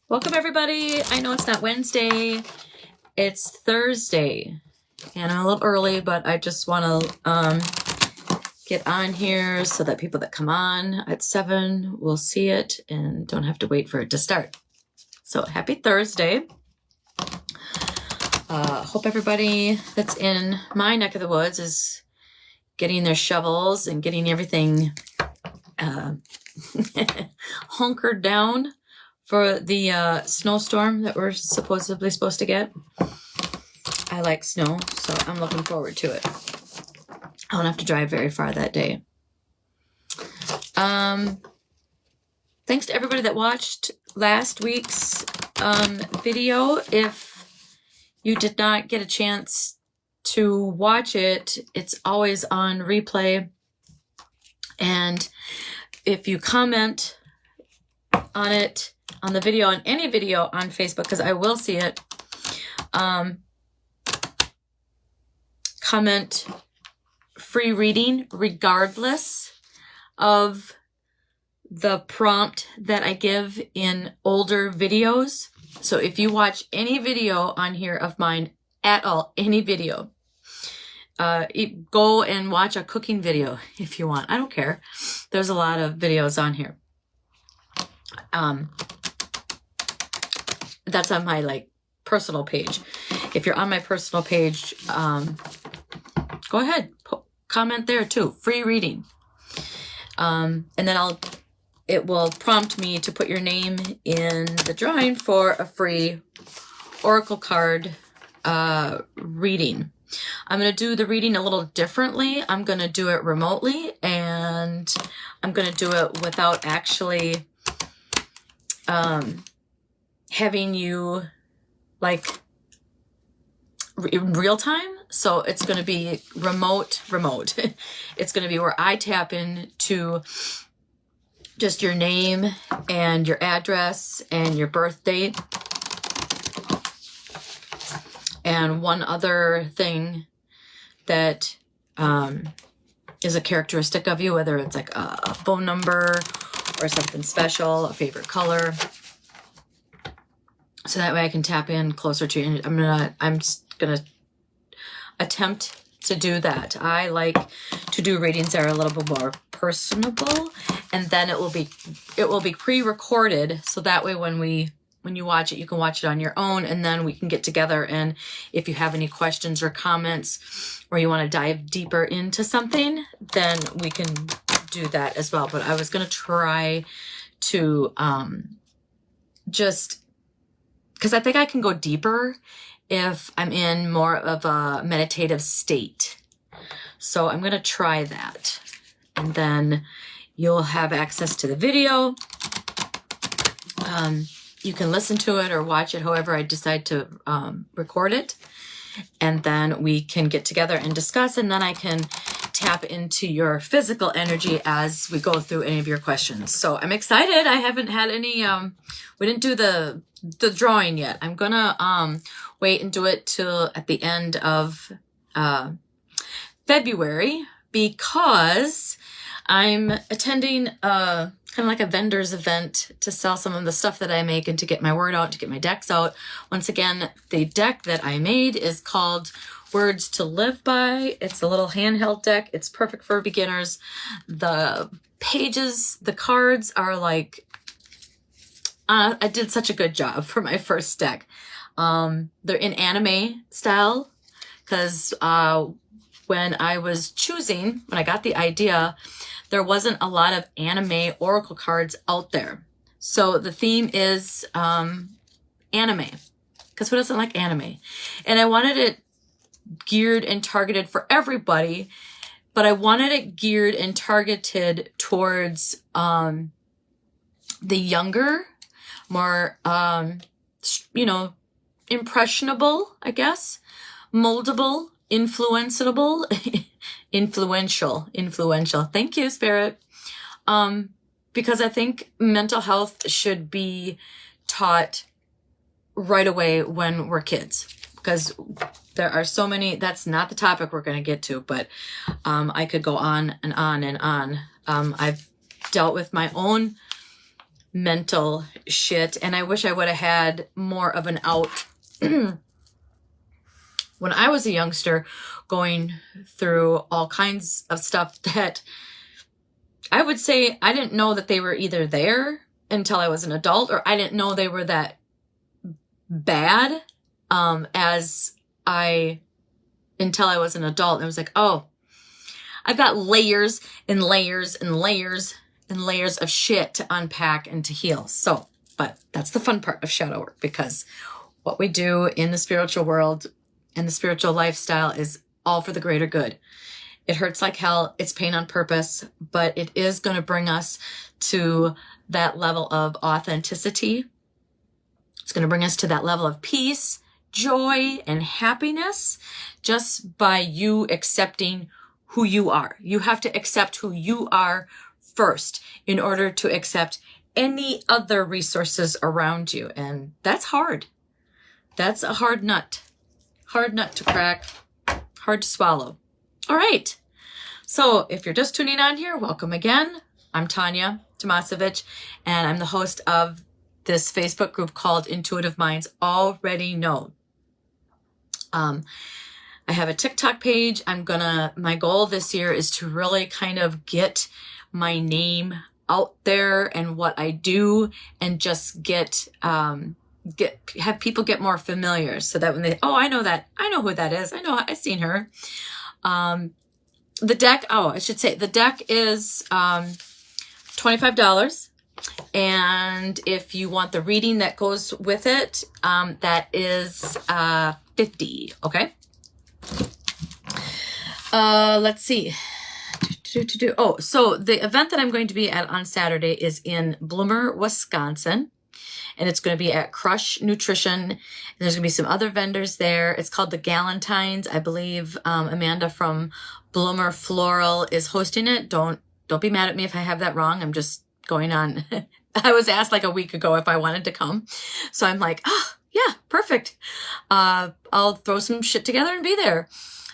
Welcome everybody. I know it's not Wednesday, it's Thursday, and I'm a little early, but I just want to get on here so that people that come on at 7 will see it and don't have to wait for it to start. So happy Thursday. Hope everybody that's in my neck of the woods is getting their shovels and getting everything hunkered down for the snowstorm that we're supposedly supposed to get. I like snow, so I'm looking forward to it. I won't have to drive very far that day. Thanks to everybody that watched last week's video. If you did not get a chance to watch it, it's always on replay. And if you comment on it, on the video, on any video on Facebook, because I will see it, comment free reading regardless of the prompt that I give in older videos. So if you watch any video on here of mine at all, any video, go and watch a cooking video if you want. I don't care. There's a lot of videos on here. That's on my personal page. If you're on my personal page, go ahead, comment there too. Free reading. And then it will prompt me to put your name in the drawing for a free oracle card reading. I'm going to do the reading a little differently. I'm going to do it remotely, and I'm going to do it without actually having you in real time. So it's going to be remote. It's going to be where I tap into just your name and your address and your birth date. And one other thing that is a characteristic of you, whether it's like a phone number or something special, a favorite color. So that way I can tap in closer to you. I'm just gonna attempt to do that. I like to do readings that are a little bit more personable, and then it will be pre-recorded, so that way when you watch it, you can watch it on your own, and then we can get together, and if you have any questions or comments, or you want to dive deeper into something, then we can do that as well. But I was going to try to just, because I think I can go deeper if I'm in more of a meditative state. So I'm going to try that. And then you'll have access to the video. You can listen to it or watch it however I decide to record it. And then we can get together and discuss, and then I can tap into your physical energy as we go through any of your questions. So I'm excited. I haven't had any, we didn't do the drawing yet. I'm gonna wait and do it till at the end of February, because I'm attending kind of like a vendor's event to sell some of the stuff that I make and to get my word out, to get my decks out. Once again, the deck that I made is called Words to Live By. It's a little handheld deck. It's perfect for beginners. The pages, the cards are like, I did such a good job for my first deck. They're in anime style, because when I was choosing, when I got the idea, there wasn't a lot of anime oracle cards out there. So the theme is anime, because who doesn't like anime? And I wanted it geared and targeted for everybody, but I wanted it geared and targeted towards the younger, more, impressionable, I guess, moldable, influenceable, influential. Thank you, Spirit. Because I think mental health should be taught right away when we're kids, because there are so many. That's not the topic we're going to get to, but I could go on and on and on. I've dealt with my own mental shit. And I wish I would have had more of an out when I was a youngster, going through all kinds of stuff that I would say I didn't know that they were either there until I was an adult, or I didn't know they were that bad until I was an adult. And I was like, oh, I've got layers and layers and layers and layers of shit to unpack and to heal. So, but that's the fun part of shadow work, because what we do in the spiritual world and the spiritual lifestyle is all for the greater good. It hurts like hell. It's pain on purpose, but it is going to bring us to that level of authenticity. It's going to bring us to that level of peace, joy, and happiness just by you accepting who you are. You have to accept who you are first in order to accept any other resources around you. And that's hard. That's a hard nut to crack, hard to swallow. All right. So if you're just tuning on here, welcome again. I'm Tanya Tomasevich, and I'm the host of this Facebook group called Intuitive Minds Already Know. I have a TikTok page. My goal this year is to really kind of get my name out there and what I do, and just have people get more familiar, so that when they, oh, I know who that is. I've seen her. The deck, I should say the deck is $25. And if you want the reading that goes with it, that is $50. Okay. Let's see. Oh, so the event that I'm going to be at on Saturday is in Bloomer, Wisconsin. And it's going to be at Crush Nutrition. And there's going to be some other vendors there. It's called the Galentines. I believe Amanda from Bloomer Floral is hosting it. Don't be mad at me if I have that wrong. I'm just going on. I was asked like a week ago if I wanted to come. So I'm like, oh, yeah, perfect. I'll throw some shit together and be there.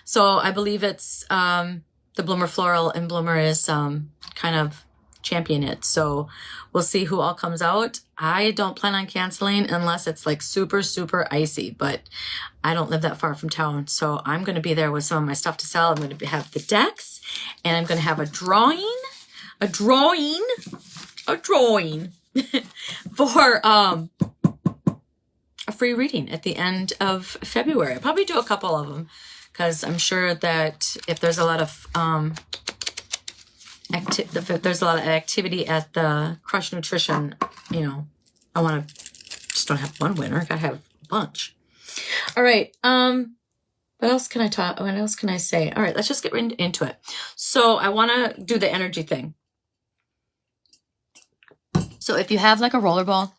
So I believe it's the Bloomer Floral, and Bloomer is kind of champion it. So we'll see who all comes out. I don't plan on canceling unless it's like super, super icy, but I don't live that far from town. So I'm going to be there with some of my stuff to sell. I'm going to have the decks, and I'm going to have a drawing for a free reading at the end of February. I'll probably do a couple of them, because I'm sure that if there's a lot of activity at the Crush Nutrition, I want to just don't have one winner. I gotta have a bunch. All right. What else can I talk? What else can I say? All right, let's just get into it. So I want to do the energy thing. So if you have like a rollerball,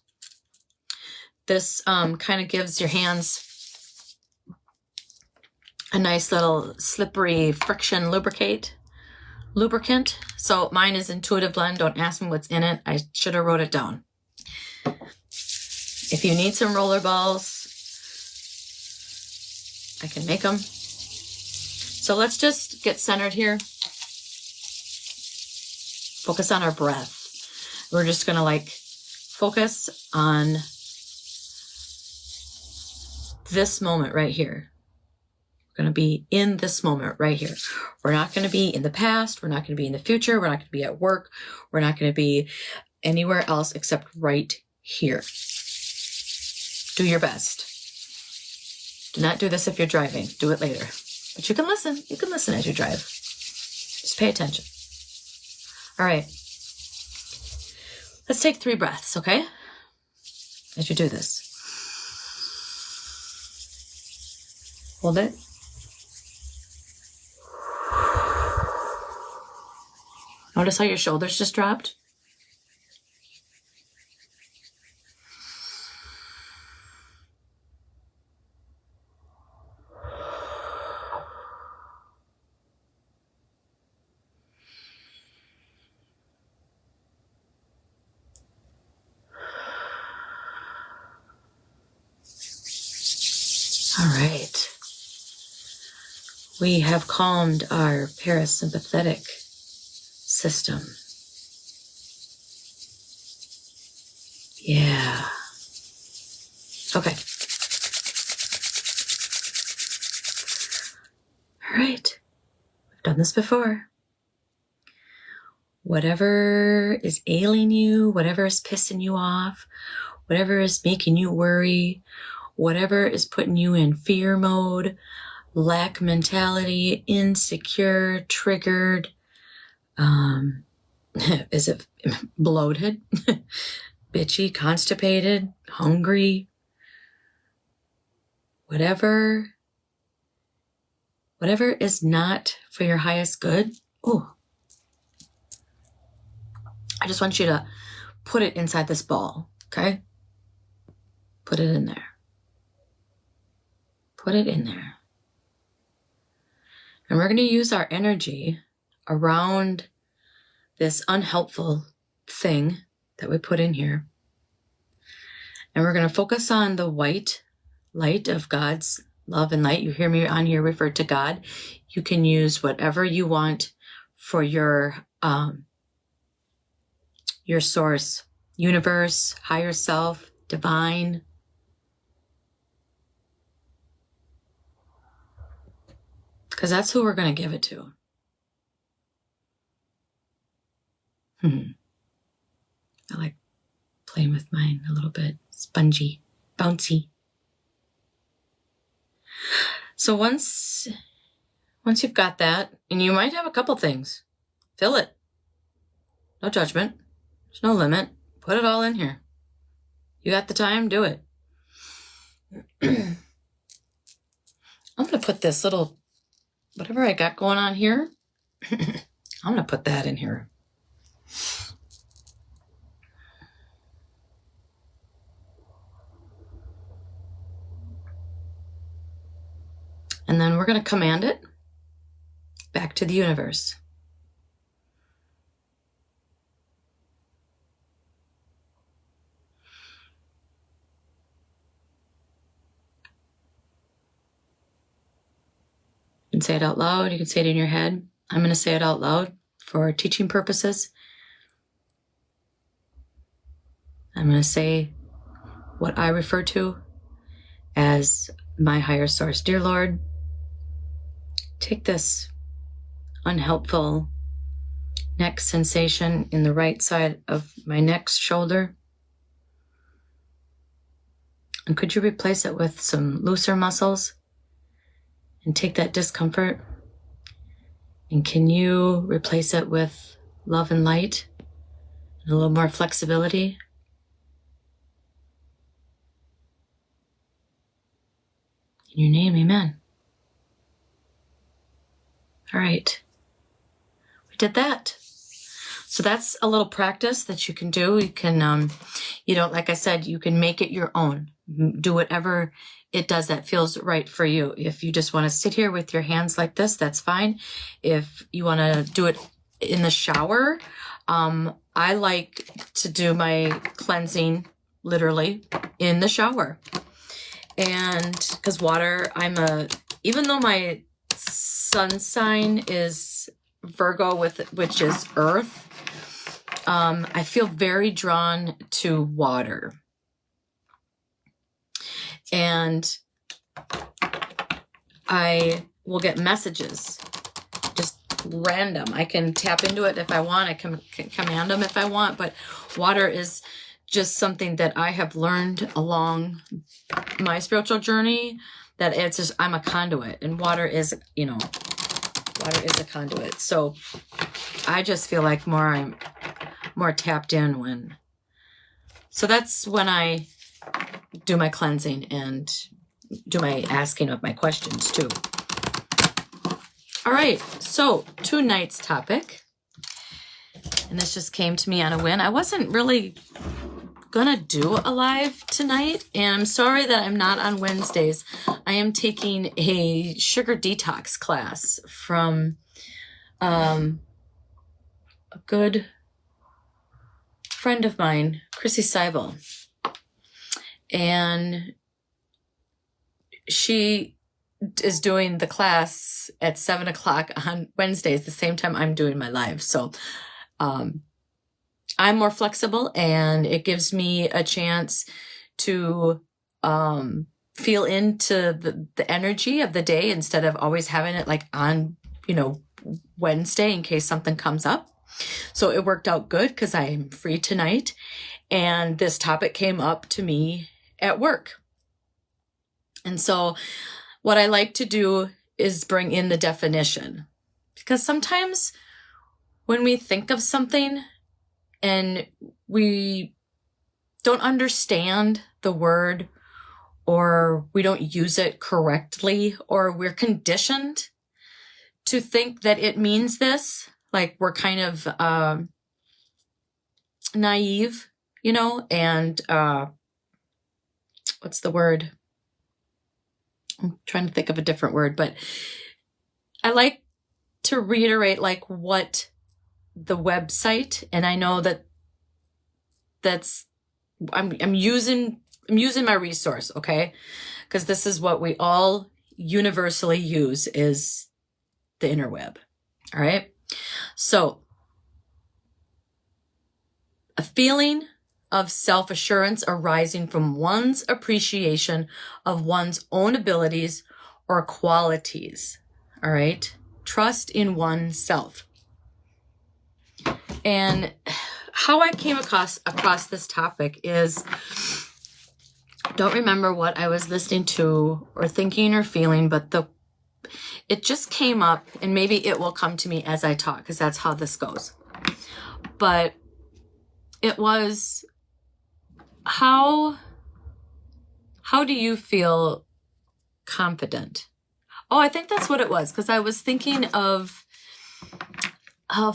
this kind of gives your hands a nice little slippery friction lubricant. So mine is Intuitive Blend. Don't ask me what's in it. I should have wrote it down. If you need some roller balls, I can make them. So let's just get centered here. Focus on our breath. We're just going to focus on this moment right here. We're going to be in this moment right here. We're not going to be in the past. We're not going to be in the future. We're not going to be at work. We're not going to be anywhere else except right here. Do your best. Do not do this if you're driving. Do it later. But you can listen. You can listen as you drive. Just pay attention. All right. Let's take 3 breaths, okay? As you do this. Hold it. Notice how your shoulders just dropped? All right. We have calmed our parasympathetic system. Yeah. Okay. All right. We've done this before. Whatever is ailing you, whatever is pissing you off, whatever is making you worry, whatever is putting you in fear mode, lack mentality, insecure, triggered, is it bloated, bitchy, constipated, hungry, whatever is not for your highest good. Oh, I just want you to put it inside this ball, okay? Put it in there. Put it in there. And we're going to use our energy around this unhelpful thing that we put in here. And we're going to focus on the white light of God's love and light. You hear me on here refer to God. You can use whatever you want for your source, universe, higher self, divine. Because that's who we're going to give it to. I like playing with mine a little bit. Spongy, bouncy. So once you've got that, and you might have a couple things, fill it. No judgment. There's no limit. Put it all in here. You got the time, do it. I'm going to put this little, whatever I got going on here, I'm going to put that in here. And then we're going to command it back to the universe. You can say it out loud. You can say it in your head. I'm going to say it out loud for teaching purposes. I'm going to say what I refer to as my higher source. Dear Lord, take this unhelpful neck sensation in the right side of my neck shoulder, and could you replace it with some looser muscles and take that discomfort, and can you replace it with love and light and a little more flexibility? In your name, amen. All right. We did that. So that's a little practice that you can do. You can, like I said, you can make it your own. Do whatever it does that feels right for you. If you just want to sit here with your hands like this, that's fine. If you want to do it in the shower, I like to do my cleansing literally in the shower. And because water, even though my sun sign is Virgo, which is earth, I feel very drawn to water. And I will get messages, just random. I can tap into it if I want. I can command them if I want. But water is just something that I have learned along my spiritual journey, that it's just, I'm a conduit, and water is a conduit. So I just feel like I'm more tapped in when, so that's when I do my cleansing and do my asking of my questions too. All right. So tonight's topic, and this just came to me on a whim. I wasn't really gonna do a live tonight, and I'm sorry that I'm not on Wednesdays. I am taking a sugar detox class from a good friend of mine, Chrissy Seibel, and she is doing the class at 7:00 on Wednesdays, the same time I'm doing my live. So I'm I'm more flexible, and it gives me a chance to feel into the energy of the day instead of always having it like on, Wednesday in case something comes up. So it worked out good because I'm free tonight, and this topic came up to me at work. And so what I like to do is bring in the definition, because sometimes when we think of something and we don't understand the word, or we don't use it correctly, or we're conditioned to think that it means this, like we're kind of naive, and what's the word? I'm trying to think of a different word, but I like to reiterate like what the website, and I know I'm using my resource, okay? Because this is what we all universally use, is the interweb. All right. So a feeling of self-assurance arising from one's appreciation of one's own abilities or qualities. All right. Trust in oneself. And how I came across this topic is, I don't remember what I was listening to or thinking or feeling, but it just came up, and maybe it will come to me as I talk, because that's how this goes. But it was, how do you feel confident? Oh, I think that's what it was, because I was thinking of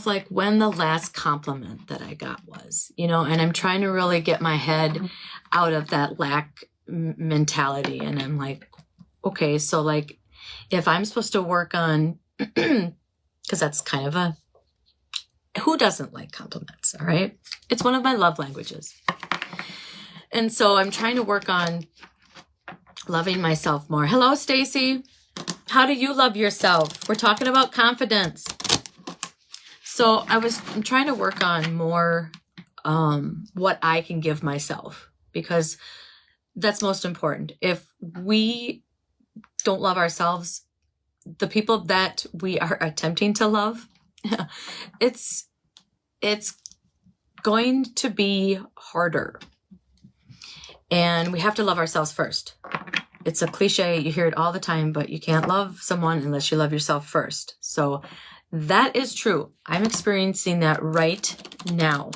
like when the last compliment that I got was, and I'm trying to really get my head out of that lack mentality. And I'm like, okay, so like if I'm supposed to work on, because that's kind of who doesn't like compliments, all right? It's one of my love languages. And so I'm trying to work on loving myself more. Hello, Stacy. How do you love yourself? We're talking about confidence. So I'm trying to work on more what I can give myself, because that's most important. If we don't love ourselves, the people that we are attempting to love, it's going to be harder. And we have to love ourselves first. It's a cliche, you hear it all the time, but you can't love someone unless you love yourself first. So that is true. I'm experiencing that right now.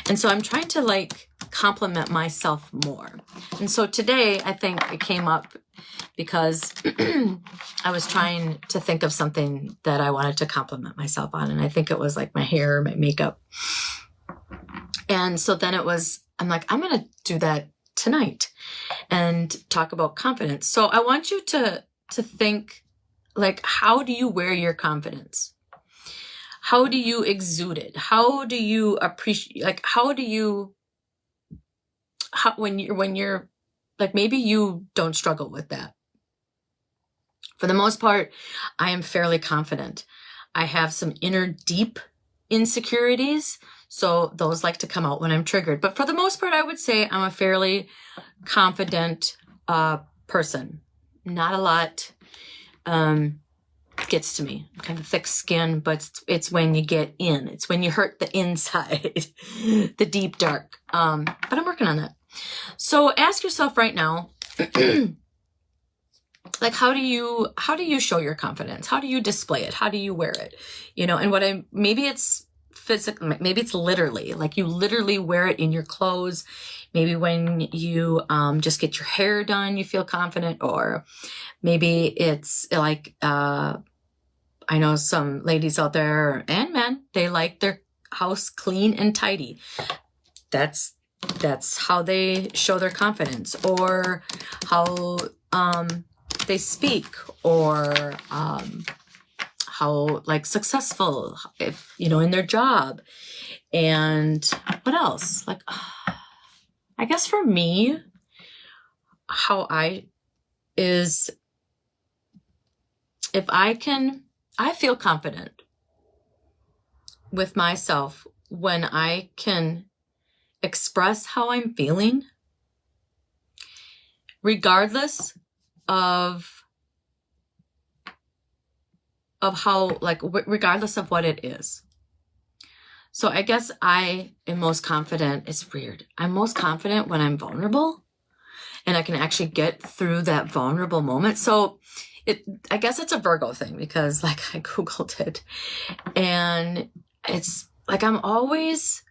And so I'm trying to like compliment myself more. And so today I think it came up because I was trying to think of something that I wanted to compliment myself on. And I think it was like my hair, my makeup. And so then I'm like, I'm going to do that tonight and talk about confidence. So I want you to think, like, how do you wear your confidence? How do you exude it? How do you appreciate, like, when you're like, maybe you don't struggle with that. For the most part, I am fairly confident. I have some inner deep insecurities, so those like to come out when I'm triggered. But for the most part, I would say I'm a fairly confident person. Not a lot gets to me. I'm kind of thick skin, but it's when you get in. It's when you hurt the inside, the deep dark. But I'm working on that. So ask yourself right now, like, how do you show your confidence? How do you display it? How do you wear it? And maybe it's physical, maybe it's literally, like you literally wear it in your clothes. Maybe when you just get your hair done, you feel confident, or maybe it's like, I know some ladies out there and men, they like their house clean and tidy. That's how they show their confidence, or how they speak, or how like successful, if in their job. And what else? Like, I guess for me, I feel confident with myself when I can express how I'm feeling, regardless of how, like, regardless of what it is. So I guess I am most confident. It's weird. I'm most confident when I'm vulnerable and I can actually get through that vulnerable moment. So I guess it's a Virgo thing, because like I Googled it, and it's like I'm always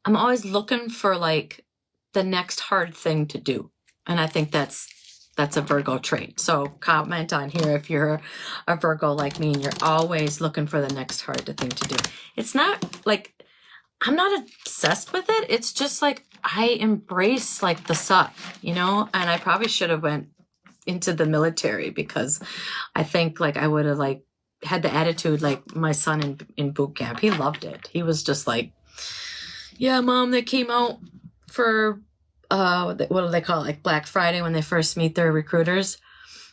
looking for like the next hard thing to do. And I think that's a Virgo trait. So comment on here if you're a Virgo like me and you're always looking for the next hard thing to do. It's not like I'm not obsessed with it. It's just like I embrace like the suck, you know? And I probably should have went into the military, because I think like I would have like had the attitude like my son in boot camp. He loved it. He was just like, yeah, Mom, they came out for what do they call it? Like Black Friday, when they first meet their recruiters.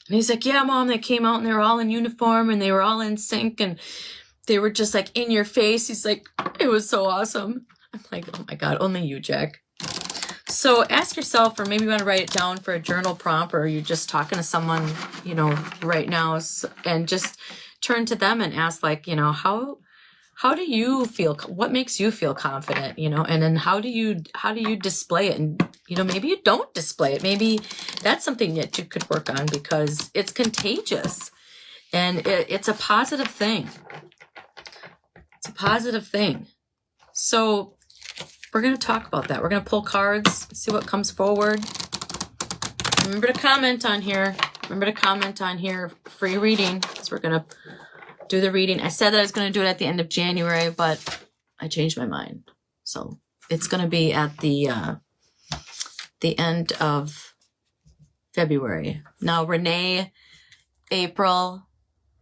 And he's like, yeah, Mom, they came out and they were all in uniform and they were all in sync and they were just like in your face. He's like, it was so awesome. I'm like, oh my God, only you, Jack. So ask yourself, or maybe you want to write it down for a journal prompt, or you're just talking to someone, you know, right now, and just turn to them and ask, like, you know, how do you feel? What makes you feel confident, you know? And then how do you display it? And, you know, maybe you don't display it. Maybe that's something that you could work on, because it's contagious and it's a positive thing. It's a positive thing. So we're going to talk about that. We're going to pull cards, see what comes forward. Remember to comment on here. Free reading. So we're going to do the reading. I said that I was going to do it at the end of January, but I changed my mind. So it's going to be at the end of February. Now, Renee, April,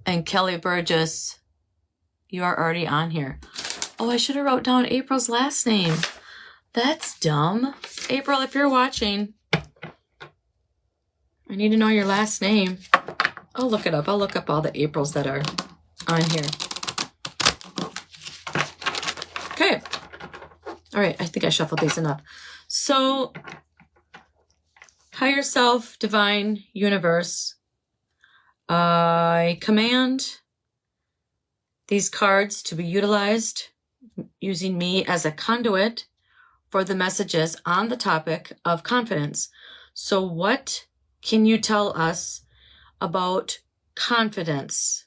and Kelly Burgess, you are already on here. Oh, I should have wrote down April's last name. That's dumb. April, if you're watching, I need to know your last name. I'll look it up. I'll look up all the Aprils that are on here. Okay. All right. I think I shuffled these enough. So, higher self, divine, universe, I command these cards to be utilized using me as a conduit for the messages on the topic of confidence. So what can you tell us about confidence?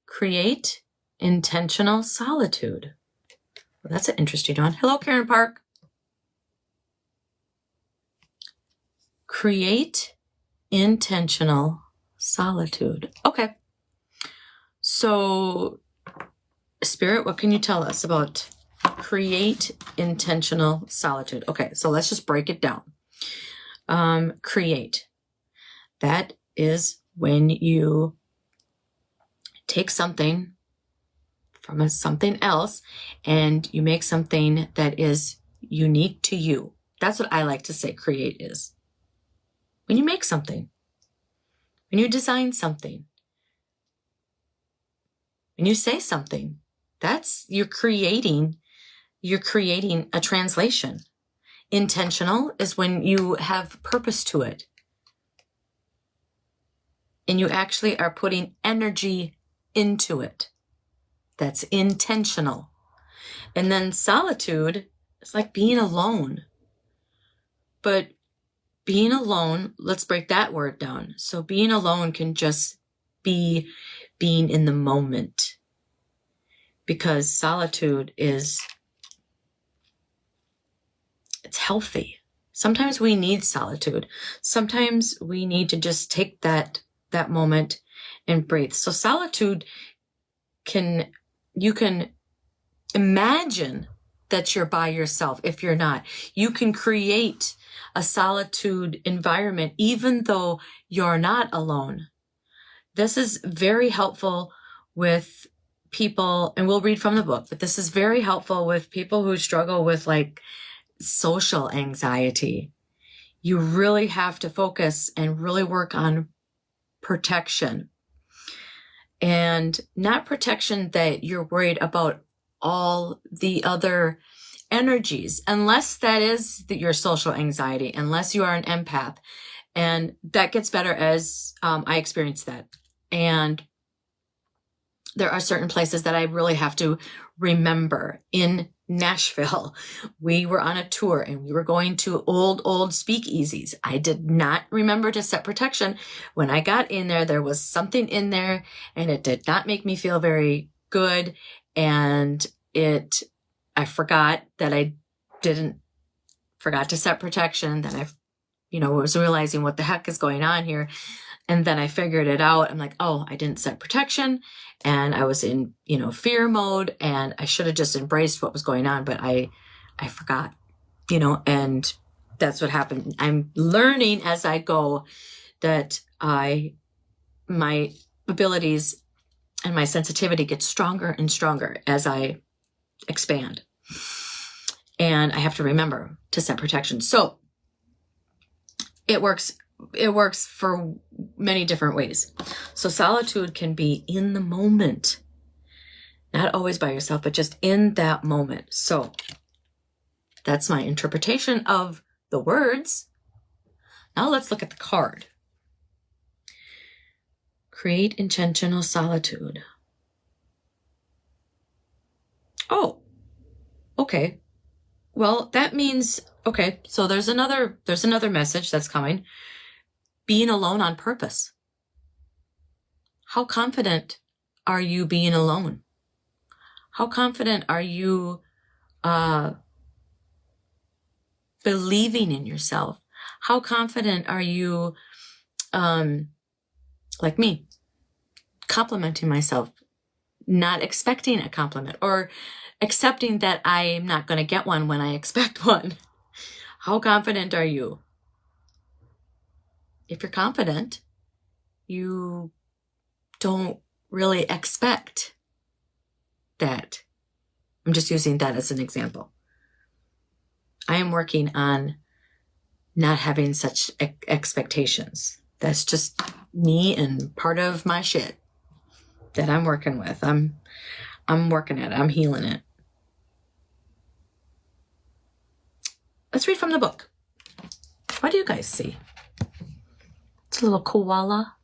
Create intentional solitude. Well, that's an interesting one. Hello, Karen Park. Create intentional solitude. Okay. So, Spirit, what can you tell us about create intentional solitude? Okay, so let's just break it down. Create. That is when you take something from something else and you make something that is unique to you. That's what I like to say create is. When you make something, when you design something, when you say something, that's you're creating a translation. Intentional is when you have purpose to it. And you actually are putting energy into it. That's intentional. And then solitude is like being alone. But being alone, let's break that word down. So being alone can just be being in the moment. Because solitude it's healthy. Sometimes we need solitude. Sometimes we need to just take that moment and breathe. So solitude you can imagine that you're by yourself if you're not. You can create a solitude environment even though you're not alone. This is very helpful with people, and we'll read from the book, but this is very helpful with people who struggle with like social anxiety. You really have to focus and really work on protection. and not protection that you're worried about all the other energies, unless that is your social anxiety, unless you are an empath. And that gets better as I experience that. And there are certain places that I really have to remember. In Nashville, we were on a tour and we were going to old speakeasies. I did not remember to set protection. When I got in there was something in there and it did not make me feel very good. And I forgot that I forgot to set protection. Then I, was realizing what the heck is going on here. And then I figured it out. I'm like, oh, I didn't set protection. And I was in, fear mode, and I should have just embraced what was going on, but I forgot, and that's what happened. I'm learning as I go that my abilities and my sensitivity gets stronger and stronger as I expand. And I have to remember to set protection. So it works for many different ways. So solitude can be in the moment, not always by yourself, but just in that moment. So that's my interpretation of the words. Now let's look at the card. Create intentional solitude. Oh, okay. Well, that means, okay, so there's another message that's coming. Being alone on purpose. How confident are you being alone? How confident are you believing in yourself? How confident are you, like me, complimenting myself, not expecting a compliment, or accepting that I'm not going to get one when I expect one? How confident are you? If you're confident, you don't really expect that. I'm just using that as an example. I am working on not having such expectations. That's just me and part of my shit that I'm working with. I'm working at it. I'm healing it. Let's read from the book. What do you guys see? It's a little koala.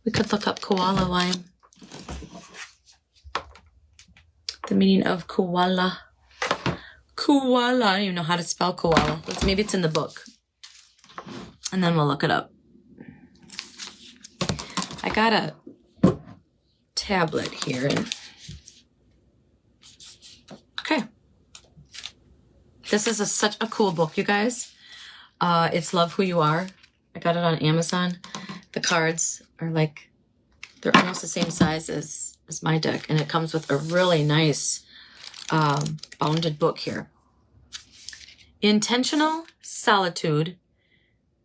We could look up koala lime. The meaning of koala. Koala. I don't even know how to spell koala. Maybe it's in the book. And then we'll look it up. I got a tablet here. Okay. This is such a cool book, you guys. It's Love Who You Are. I got it on Amazon. The cards are they're almost the same size as my deck. And it comes with a really nice bounded book here. Intentional solitude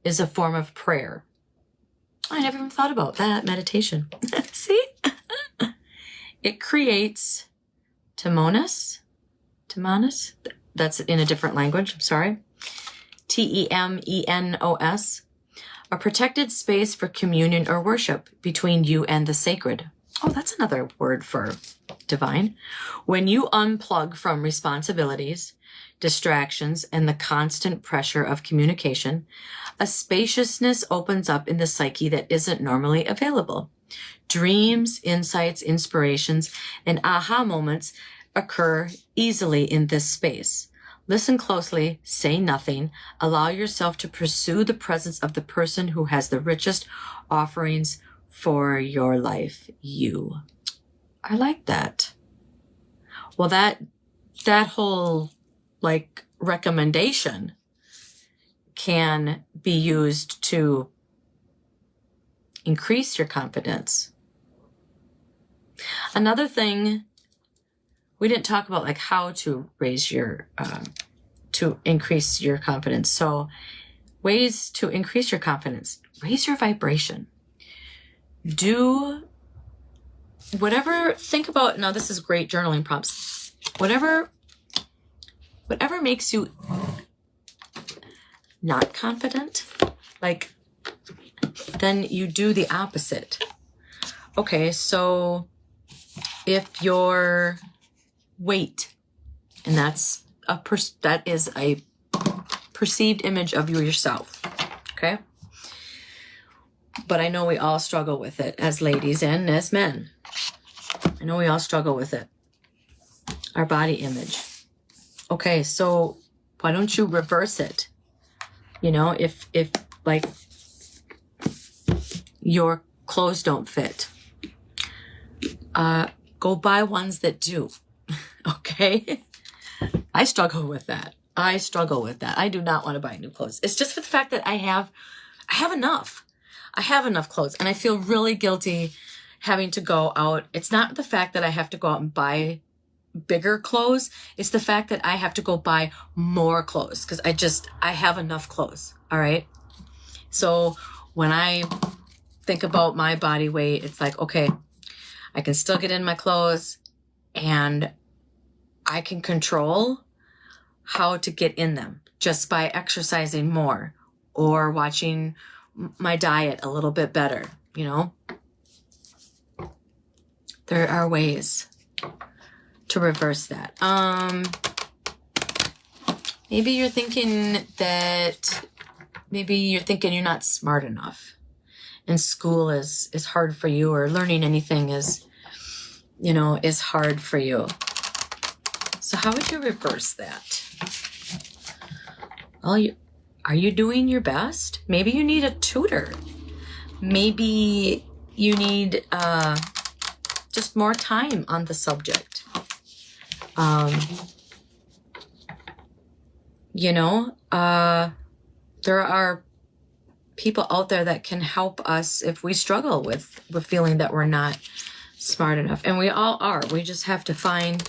is a form of prayer. I never even thought about that. Meditation. See? It creates temonis. That's in a different language. I'm sorry. Temenos. A protected space for communion or worship between you and the sacred. Oh, that's another word for divine. When you unplug from responsibilities, distractions, and the constant pressure of communication, a spaciousness opens up in the psyche that isn't normally available. Dreams, insights, inspirations, and aha moments occur easily in this space. Listen closely, say nothing, allow yourself to pursue the presence of the person who has the richest offerings for your life, you. I like that. Well, that whole recommendation can be used to increase your confidence. Another thing, we didn't talk about how to raise your, to increase your confidence. So ways to increase your confidence: raise your vibration. Do whatever, think about, now this is great journaling prompts. Whatever makes you not confident, then you do the opposite. Okay, so if your weight, and that is a perceived image of yourself, okay? But I know we all struggle with it as ladies and as men. I know we all struggle with it. Our body image. Okay, so why don't you reverse it? You know, if like your clothes don't fit, go buy ones that do. Okay? I struggle with that. I do not want to buy new clothes. It's just for the fact that I have enough. I have enough clothes, and I feel really guilty having to go out. It's not the fact that I have to go out and buy bigger clothes. It's the fact that I have to go buy more clothes because I have enough clothes. All right. So when I think about my body weight, it's like, okay, I can still get in my clothes and I can control how to get in them just by exercising more or watching my diet a little bit better. You know, there are ways to reverse that. Maybe you're thinking you're not smart enough and school is hard for you, or learning anything is hard for you. So how would you reverse that? Well, are you doing your best? Maybe you need a tutor. Maybe you need just more time on the subject. There are people out there that can help us if we struggle with feeling that we're not smart enough. And we all are. We just have to find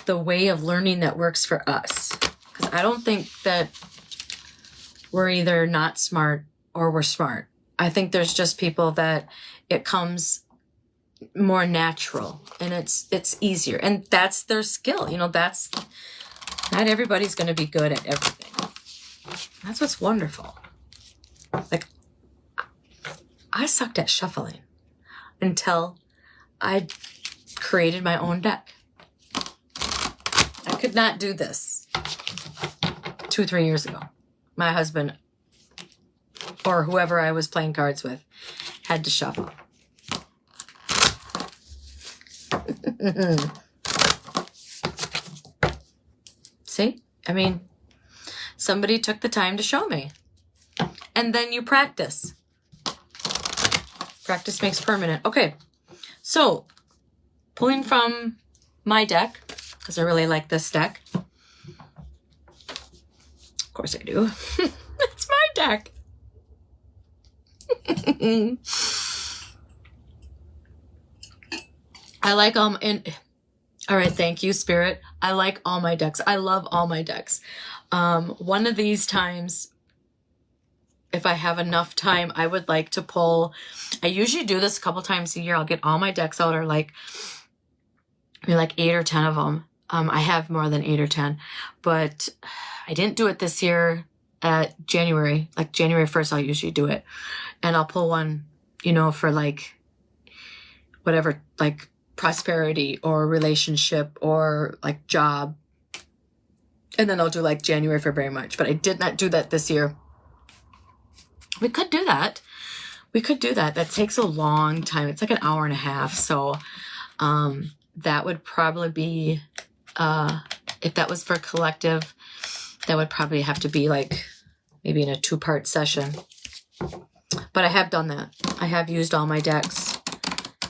the way of learning that works for us. Because I don't think that we're either not smart or we're smart. I think there's just people that it comes more natural and it's easier, and that's their skill. That's not everybody's going to be good at everything. That's what's wonderful. Like, I sucked at shuffling until I created my own deck. I could not do this 2-3 years ago. My husband or whoever I was playing cards with had to shuffle. See? I mean, somebody took the time to show me. And then you practice. Practice makes permanent. Okay. So, pulling from my deck, because I really like this deck. Of course I do. It's my deck. I like all right, thank you, Spirit. I like all my decks. I love all my decks. One of these times, if I have enough time, I would like to pull. I usually do this a couple times a year. I'll get all my decks out, or like 8 or 10 of them. I have more than 8 or 10, but I didn't do it this year at January. Like January 1st, I'll usually do it. And I'll pull one, for like whatever, like prosperity or relationship or like job. And then I'll do like January, February, March. But I did not do that this year. We could do that. That takes a long time. It's like an hour and a half. So that would probably be, if that was for collective, that would probably have to be like maybe in a 2-part session. But I have done that. I have used all my decks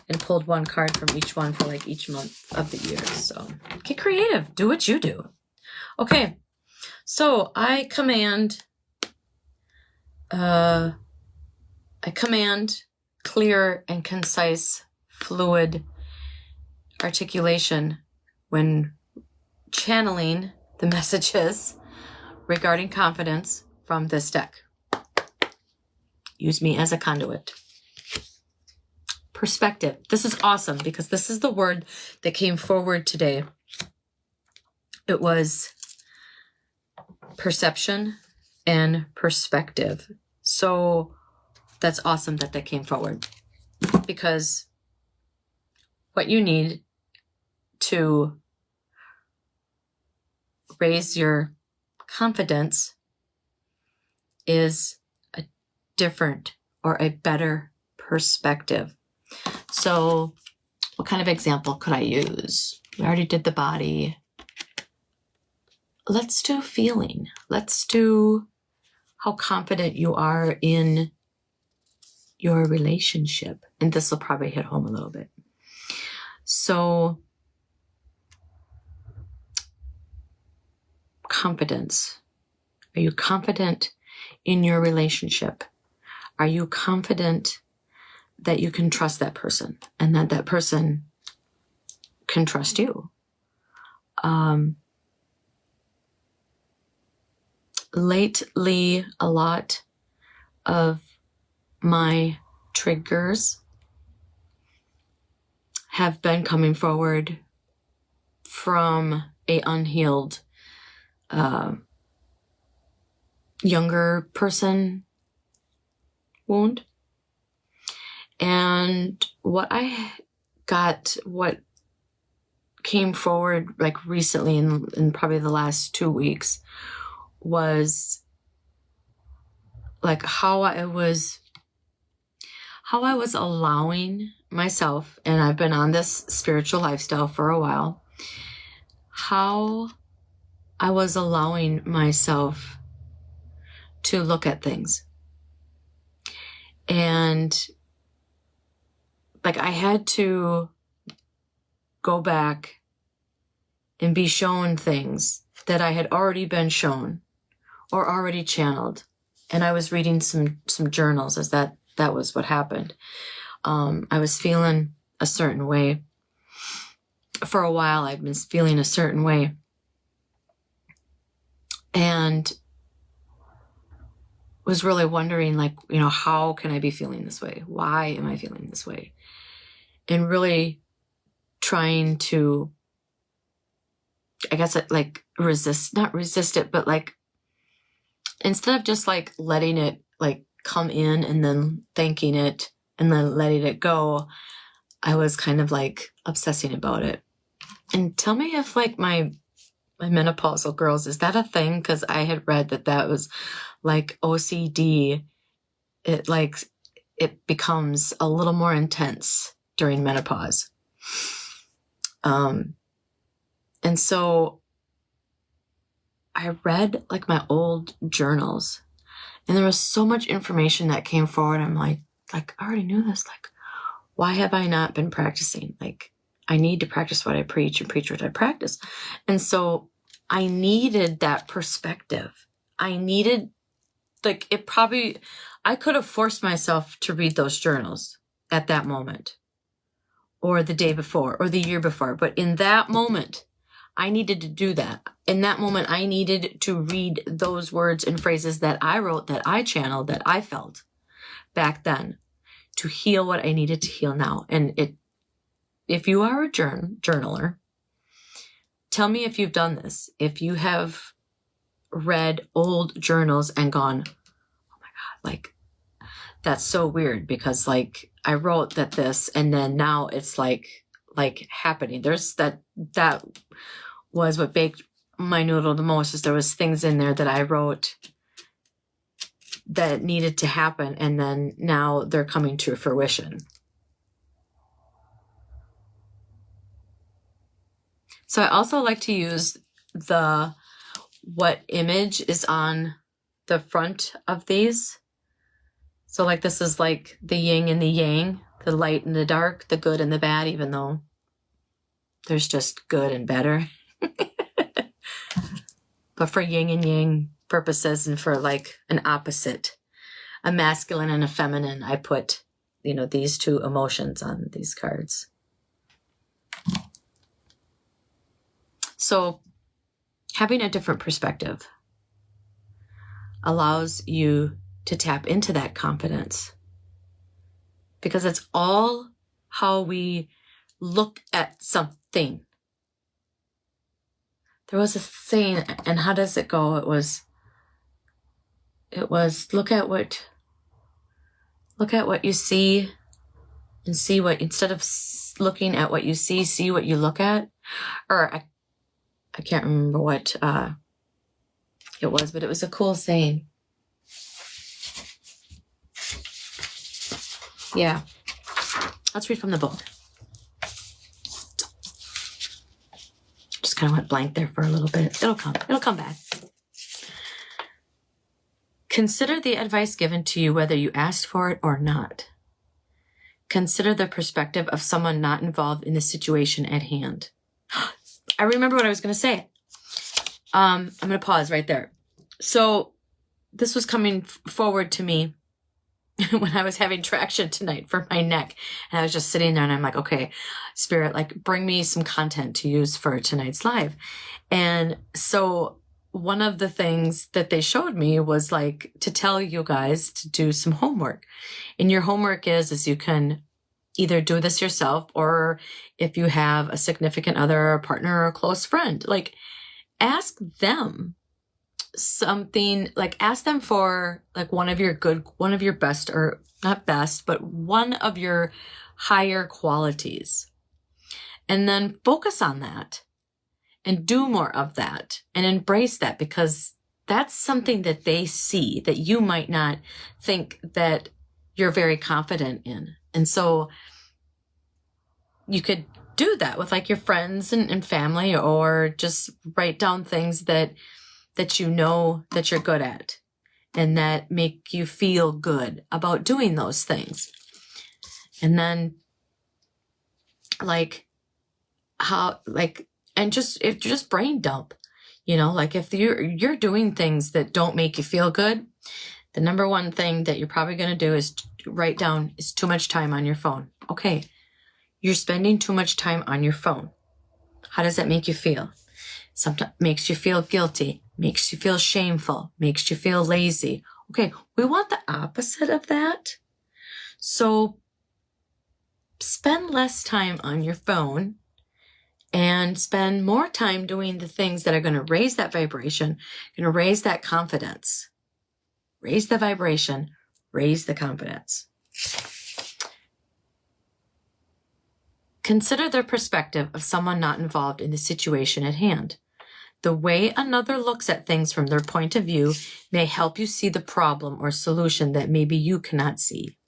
and pulled one card from each one for like each month of the year. So get creative. Do what you do. Okay. So I command clear and concise, fluid articulation when channeling the messages regarding confidence from this deck. Use me as a conduit. Perspective. This is awesome because this is the word that came forward today. It was perception and perspective. So that's awesome that came forward, because what you need to raise your confidence is a different or a better perspective. So what kind of example could I use? We already did the body. Let's do feeling. Let's do how confident you are in your relationship. And this will probably hit home a little bit. So, confidence. Are you confident in your relationship? Are you confident that you can trust that person and that that person can trust you? Lately, a lot of my triggers have been coming forward from a unhealed younger person wound. And what came forward like recently in probably the last 2 weeks was like how I was allowing myself, and I've been on this spiritual lifestyle for a while, how I was allowing myself to look at things. And like I had to go back and be shown things that I had already been shown or already channeled. And I was reading some journals as that was what happened. I was feeling a certain way. For a while, I'd been feeling a certain way. And was really wondering, like, you know, how can I be feeling this way? Why am I feeling this way? And really trying to, I guess, like not resist it, but like, instead of just like letting it like come in and then thanking it and then letting it go, I was kind of like obsessing about it. And tell me if like my menopausal girls, is that a thing? Because I had read that was like OCD. It becomes a little more intense during menopause. And so I read like my old journals, and there was so much information that came forward. I'm like I already knew this. Like, why have I not been practicing? Like, I need to practice what I preach and preach what I practice. And so I needed that perspective. I needed, like, I could have forced myself to read those journals at that moment, or the day before, or the year before. But in that moment, I needed to do that. In that moment, I needed to read those words and phrases that I wrote, that I channeled, that I felt back then, to heal what I needed to heal now. And if you are a journaler, tell me if you've done this. If you have read old journals and gone, oh my God, like, that's so weird, because like I wrote this, and then now it's like happening. There's that was what baked my noodle the most, is there was things in there that I wrote that needed to happen, and then now they're coming to fruition. So I also like to use what image is on the front of these. So like this is like the yin and the yang, the light and the dark, the good and the bad, even though there's just good and better. But for yin and yang purposes, and for like an opposite, a masculine and a feminine, I put, these two emotions on these cards. So having a different perspective allows you to tap into that confidence, because it's all how we look at something. There was a saying, and how does it go? It was look at what Look at what you see and see what, instead of looking at what you see what you look at. Or I can't remember what it was, but it was a cool saying. Yeah. Let's read from the book. Just kind of went blank there for a little bit. It'll come back. Consider the advice given to you whether you asked for it or not. Consider the perspective of someone not involved in the situation at hand. I remember what I was going to say. I'm going to pause right there. So this was coming forward to me when I was having traction tonight for my neck. And I was just sitting there and I'm like, okay, Spirit, like bring me some content to use for tonight's live. And so one of the things that they showed me was like to tell you guys to do some homework. And your homework is you can either do this yourself, or if you have a significant other or a partner or a close friend, like ask them something, like ask them for like one of your best, or not best, but one of your higher qualities. And then focus on that and do more of that and embrace that, because that's something that they see that you might not think that you're very confident in. And so you could do that with like your friends and family, or just write down things that you know that you're good at and that make you feel good about doing those things. And then just brain dump, like if you're doing things that don't make you feel good, the number one thing that you're probably going to do is write down is too much time on your phone. Okay. You're spending too much time on your phone. How does that make you feel? Sometimes makes you feel guilty, makes you feel shameful, makes you feel lazy. Okay, we want the opposite of that. So spend less time on your phone and spend more time doing the things that are going to raise that vibration, going to raise that confidence. Raise the vibration, raise the confidence. Consider the perspective of someone not involved in the situation at hand. The way another looks at things from their point of view may help you see the problem or solution that maybe you cannot see.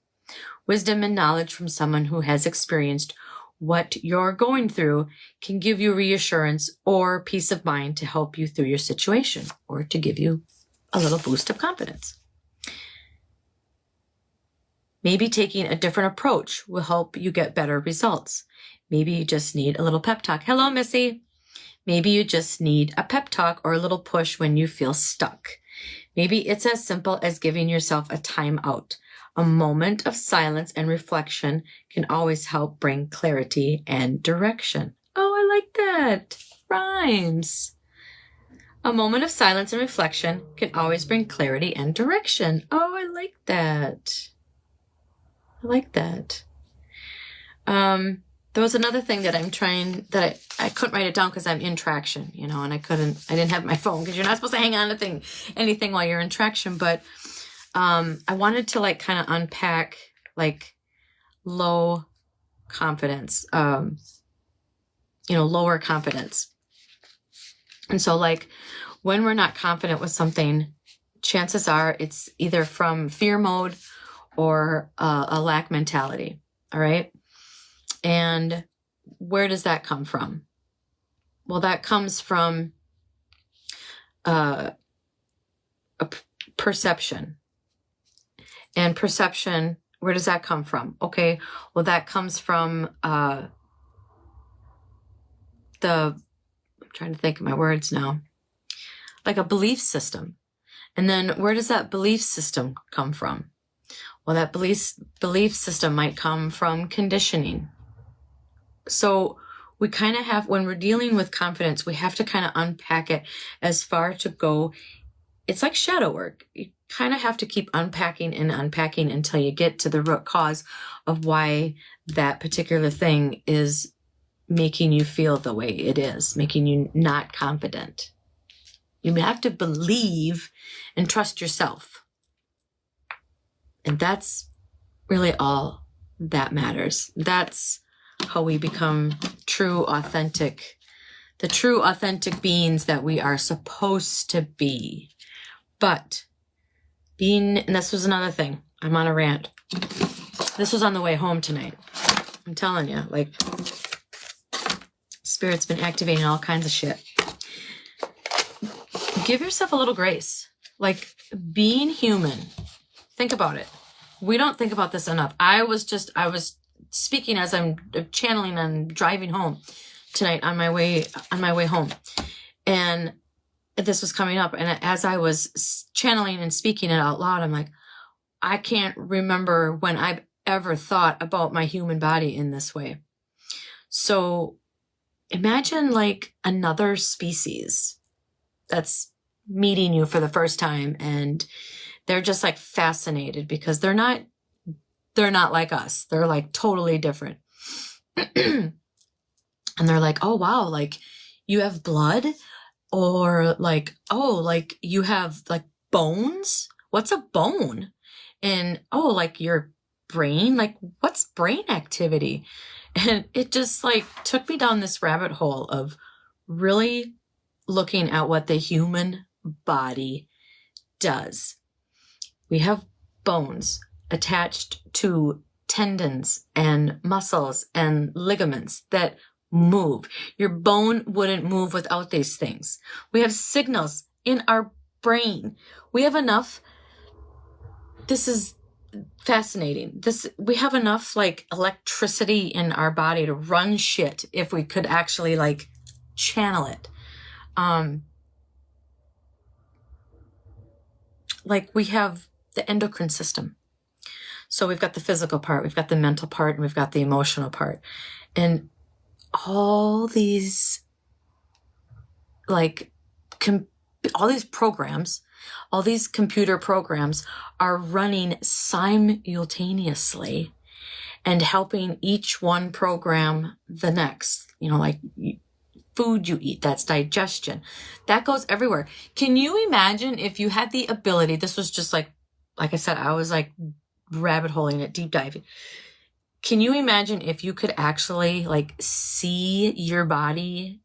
Wisdom and knowledge from someone who has experienced what you're going through can give you reassurance or peace of mind to help you through your situation, or to give you a little boost of confidence. Maybe taking a different approach will help you get better results. Maybe you just need a little pep talk. Hello, Missy. Maybe you just need a pep talk or a little push when you feel stuck. Maybe it's as simple as giving yourself a time out. A moment of silence and reflection can always help bring clarity and direction. Oh, I like that. Rhymes. A moment of silence and reflection can always bring clarity and direction. Oh, I like that. I like that. There was another thing that I'm trying, that I couldn't write it down because I'm in traction, and I didn't have my phone, because you're not supposed to hang on to anything while you're in traction. But I wanted to like kind of unpack like low confidence, lower confidence. And so like when we're not confident with something, chances are it's either from fear mode or a lack mentality. All right. And where does that come from? Well, that comes from perception. And perception, where does that come from? Okay, well, that comes from I'm trying to think of my words now, like a belief system. And then where does that belief system come from? Well, that belief system might come from conditioning. So we kind of have, when we're dealing with confidence, we have to kind of unpack it as far to go. It's like shadow work. You kind of have to keep unpacking and unpacking until you get to the root cause of why that particular thing is making you feel the way it is, making you not confident. You have to believe and trust yourself. And that's really all that matters. That's how we become the true authentic beings that we are supposed to be. But and this was another thing. I'm on a rant. This was on the way home tonight. I'm telling you, like, Spirit's been activating all kinds of shit. Give yourself a little grace. Like, being human. Think about it. We don't think about this enough. I was speaking as I'm channeling and driving home tonight on my way home. And this was coming up. And as I was channeling and speaking it out loud, I'm like, I can't remember when I've ever thought about my human body in this way. So imagine like another species that's meeting you for the first time, and they're just like fascinated because they're not like us. They're like totally different. And they're like, oh wow, like you have blood, or like, oh, like you have like bones. What's a bone? And oh, like your brain, like what's brain activity? And it just like took me down this rabbit hole of really looking at what the human body does. We have bones attached to tendons and muscles and ligaments that move. Your bone wouldn't move without these things. We have signals in our brain. We have enough. This is fascinating. We have enough like electricity in our body to run shit if we could actually like channel it. Like we have the endocrine system. So we've got the physical part, we've got the mental part, and we've got the emotional part. And all these like all these programs, all these computer programs are running simultaneously and helping each one program the next. You know, like food you eat, that's digestion. That goes everywhere. Can you imagine if you had the ability, this was just like I said, I was like rabbit holing it, deep diving. Can you imagine if you could actually like see your body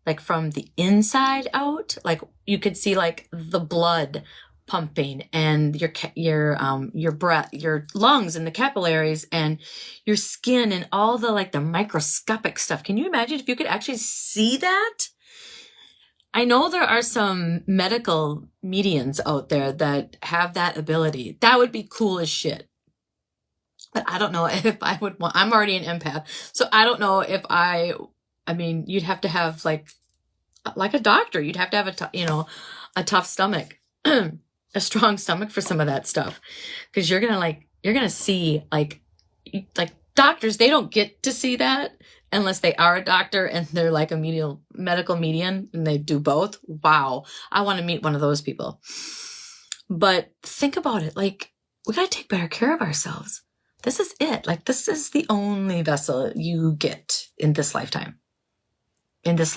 like from the inside out? Like you could see like the blood pumping and your breath, your lungs and the capillaries and your skin and all the like the microscopic stuff. Can you imagine if you could actually see that? I know there are some medical mediums out there that have that ability. That would be cool as shit. But I don't know if I would want, I'm already an empath. So I don't know if I mean, you'd have to have like a doctor. You'd have to have a tough stomach, a strong stomach for some of that stuff. Cause you're going to see like doctors, they don't get to see that unless they are a doctor and they're like a medical medium and they do both. Wow. I want to meet one of those people. But think about it. Like we got to take better care of ourselves. This is it. Like this is the only vessel you get in this lifetime. This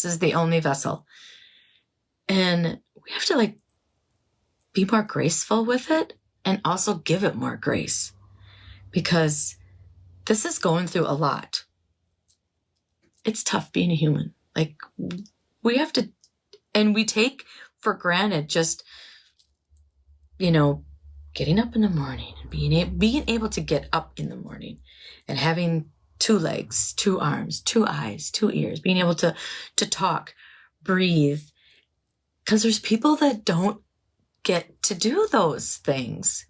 is the only vessel. And we have to like be more graceful with it and also give it more grace, because this is going through a lot. It's tough being a human. Like we have to, and we take for granted just, getting up in the morning and being able to get up in the morning and having 2 legs, 2 arms, 2 eyes, 2 ears, being able to talk, breathe. Because there's people that don't get to do those things.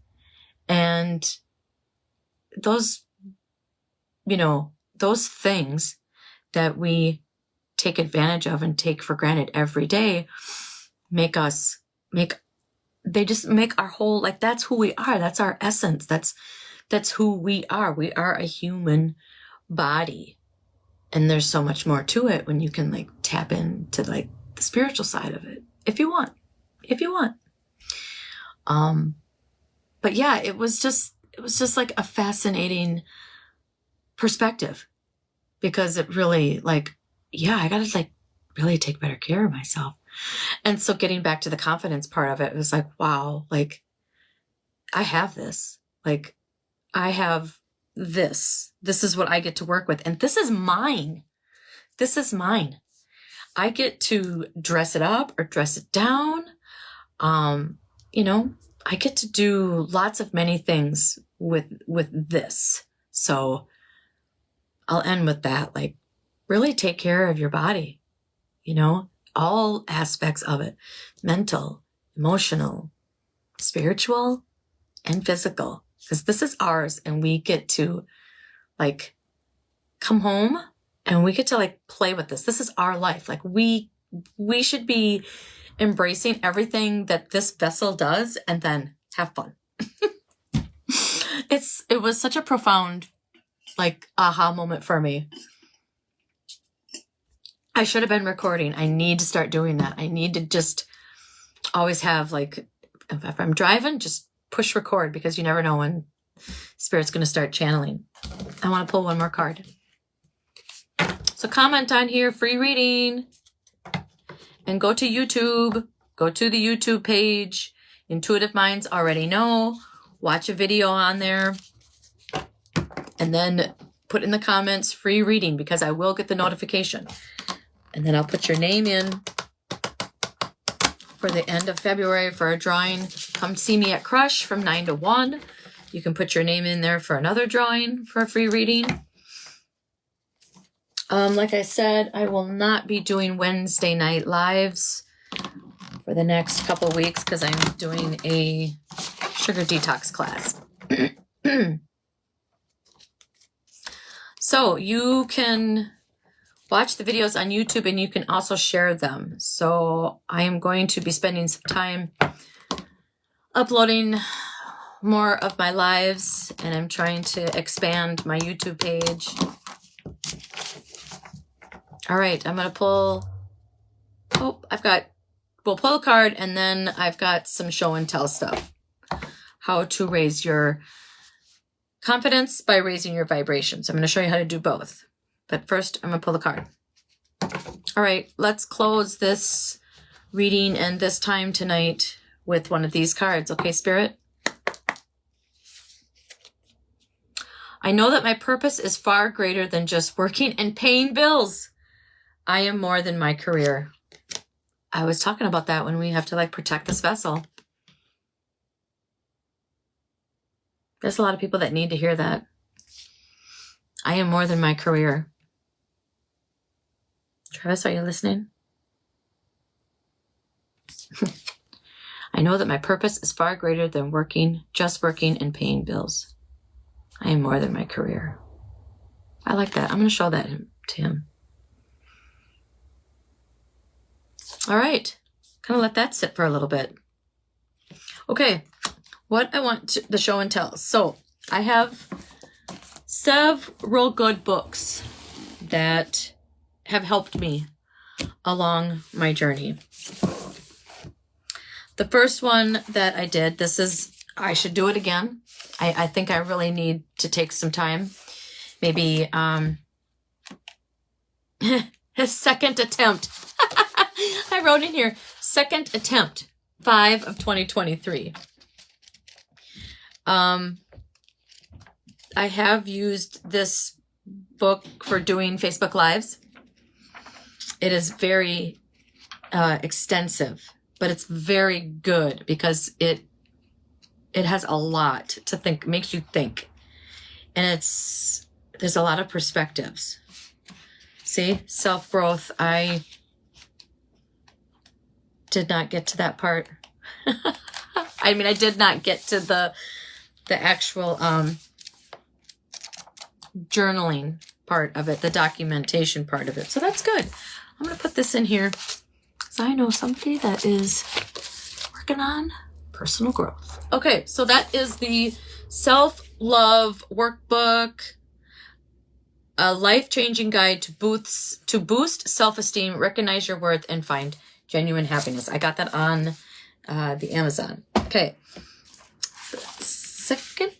And those things that we take advantage of and take for granted every day they just make our whole, like, that's who we are. That's our essence. That's who we are. We are a human body. And there's so much more to it when you can like tap into like the spiritual side of it. If you want. But yeah, it was just like a fascinating perspective, because it really like, yeah, I gotta like really take better care of myself. And so getting back to the confidence part of it, it was like, wow, like I have this, like I have this. This is what I get to work with. And this is mine. This is mine. I get to dress it up or dress it down. You know, I get to do lots of many things with this. So I'll end with that. Like, really take care of your body, you know, all aspects of it, mental, emotional, spiritual, and physical, because this is ours, and we get to like come home and we get to like play with this. This is our life. Like we should be embracing everything that this vessel does and then have fun. It was such a profound like aha moment for me. I should have been recording. I need to start doing that. I need to just always have like, if I'm driving, just push record, because you never know when Spirit's going to start channeling. I want to pull one more card. So comment on here, free reading, and go to YouTube. Go to the YouTube page. Intuitive Minds already know. Watch a video on there. And then put in the comments, free reading, because I will get the notification. And then I'll put your name in for the end of February for a drawing. Come see me at Crush from 9 to 1. You can put your name in there for another drawing for a free reading. Like I said, I will not be doing Wednesday night lives for the next couple weeks because I'm doing a sugar detox class. So you can watch the videos on YouTube and you can also share them. So I am going to be spending some time uploading more of my lives, and I'm trying to expand my YouTube page. All right, I'm going to pull, we'll pull a card, and then I've got some show and tell stuff. How to raise your confidence by raising your vibrations. I'm going to show you how to do both. But first, I'm going to pull the card. All right, let's close this reading and this time tonight with one of these cards. Okay, Spirit? I know that my purpose is far greater than just working and paying bills. I am more than my career. I was talking about that when we have to like protect this vessel. There's a lot of people that need to hear that. I am more than my career. Travis, are you listening? I know that my purpose is far greater than just working and paying bills. I am more than my career. I like that. I'm going to show that to him. All right. Kind of let that sit for a little bit. Okay. What I want the show and tell. So I have several good books that have helped me along my journey. The first one that I did, I should do it again. I think I really need to take some time. Maybe his second attempt. I wrote in here, second attempt, 5 of 2023. I have used this book for doing Facebook Lives. It is very extensive, but it's very good because it has a lot to think, makes you think. And there's a lot of perspectives. See, self-growth. I did not get to that part. I mean, I did not get to the actual journaling part of it, the documentation part of it. So that's good. I'm going to put this in here because I know somebody that is working on personal growth. Okay, so that is the self-love workbook, a life-changing guide to boost self-esteem, recognize your worth, and find genuine happiness. I got that on the Amazon. Okay. The second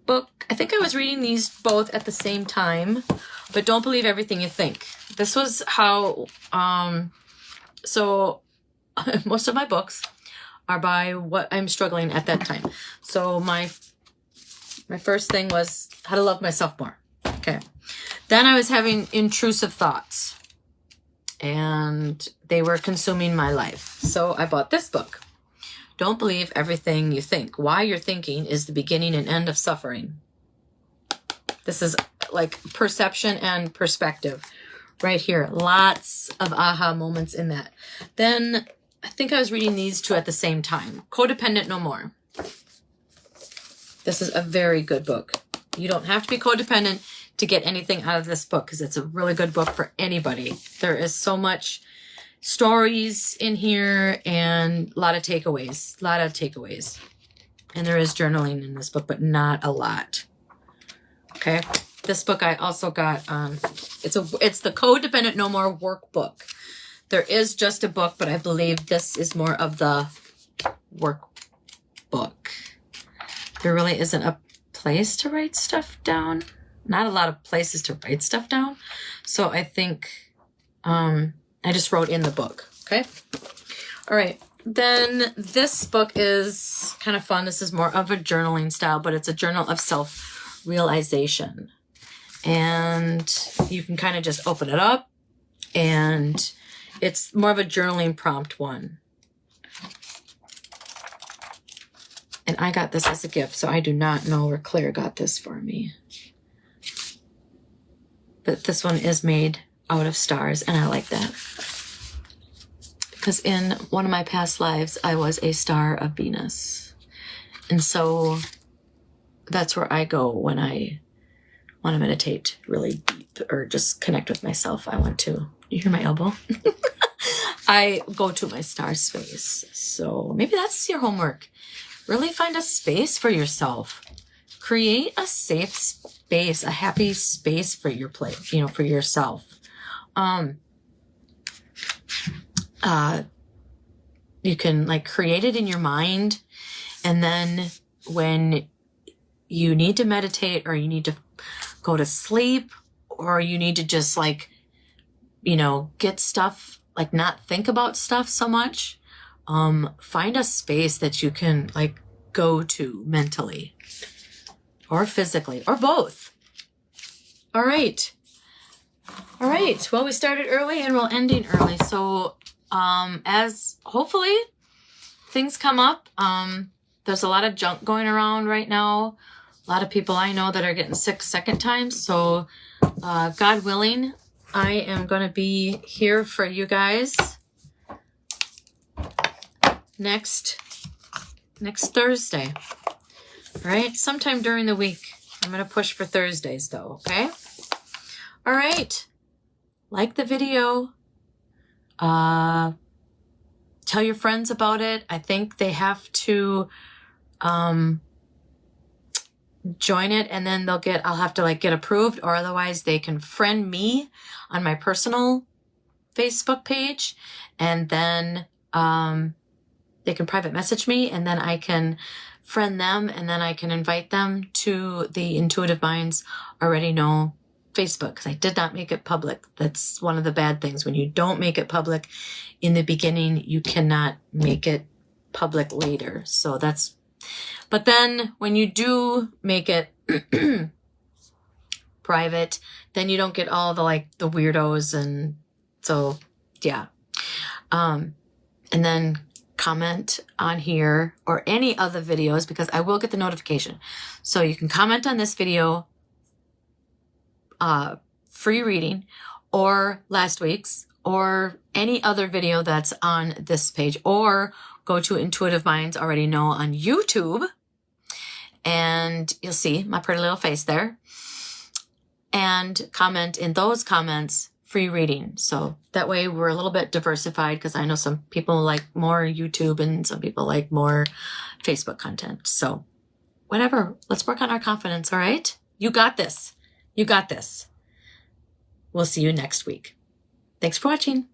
book, I think I was reading these both at the same time, but don't believe everything you think. This was how, so most of my books are by what I'm struggling at that time. So my My first thing was how to love myself more. Okay. Then I was having intrusive thoughts, and they were consuming my life. So I bought this book. Don't believe everything you think. Why you're thinking is the beginning and end of suffering. This is like perception and perspective right here. Lots of aha moments in that. Then I think I was reading these two at the same time. Codependent No More. This is a very good book. You don't have to be codependent to get anything out of this book, because it's a really good book for anybody. There is so much stories in here and a lot of takeaways. And there is journaling in this book, but not a lot. Okay. This book I also got it's the Codependent No More workbook. There is just a book, but I believe this is more of the workbook. There really isn't a place to write stuff down. Not a lot of places to write stuff down. So I think I just wrote in the book. Okay. All right. Then this book is kind of fun. This is more of a journaling style, but it's a journal of self-realization. And you can kind of just open it up, and it's more of a journaling prompt one. And I got this as a gift, so I do not know where Claire got this for me. But this one is made out of stars, and I like that. Because in one of my past lives, I was a star of Venus. And so that's where I go when I want to meditate really deep or just connect with myself. You hear my elbow? I go to my star space. So maybe that's your homework. Really find a space for yourself. Create a safe space, a happy space for your place, for yourself. You can create it in your mind, and then when you need to meditate, or you need to go to sleep, or you need to just get stuff, not think about stuff so much, find a space that you can go to mentally or physically or both. All right. Well, we started early and we're ending early. So, as hopefully things come up, there's a lot of junk going around right now. A lot of people I know that are getting sick second time. So, God willing, I am going to be here for you guys next Thursday. All right. Sometime during the week. I'm going to push for Thursdays though. Okay. All right. Like the video. Tell your friends about it. I think they have to, join it, and then I'll have to get approved, or otherwise they can friend me on my personal Facebook page, and then, they can private message me, and then I can friend them, and then I can invite them to the Intuitive Minds Already Know Facebook, because I did not make it public. That's one of the bad things. When you don't make it public in the beginning, you cannot make it public later. But then when you do make it private, then you don't get all the the weirdos, and so yeah. And then comment on here or any other videos, because I will get the notification. So you can comment on this video, free reading, or last week's, or any other video that's on this page, or go to Intuitive Minds Already Know on YouTube, and you'll see my pretty little face there, and comment in those comments, free reading. So that way we're a little bit diversified, because I know some people like more YouTube and some people like more Facebook content. So whatever, let's work on our confidence. All right. You got this. We'll see you next week. Thanks for watching.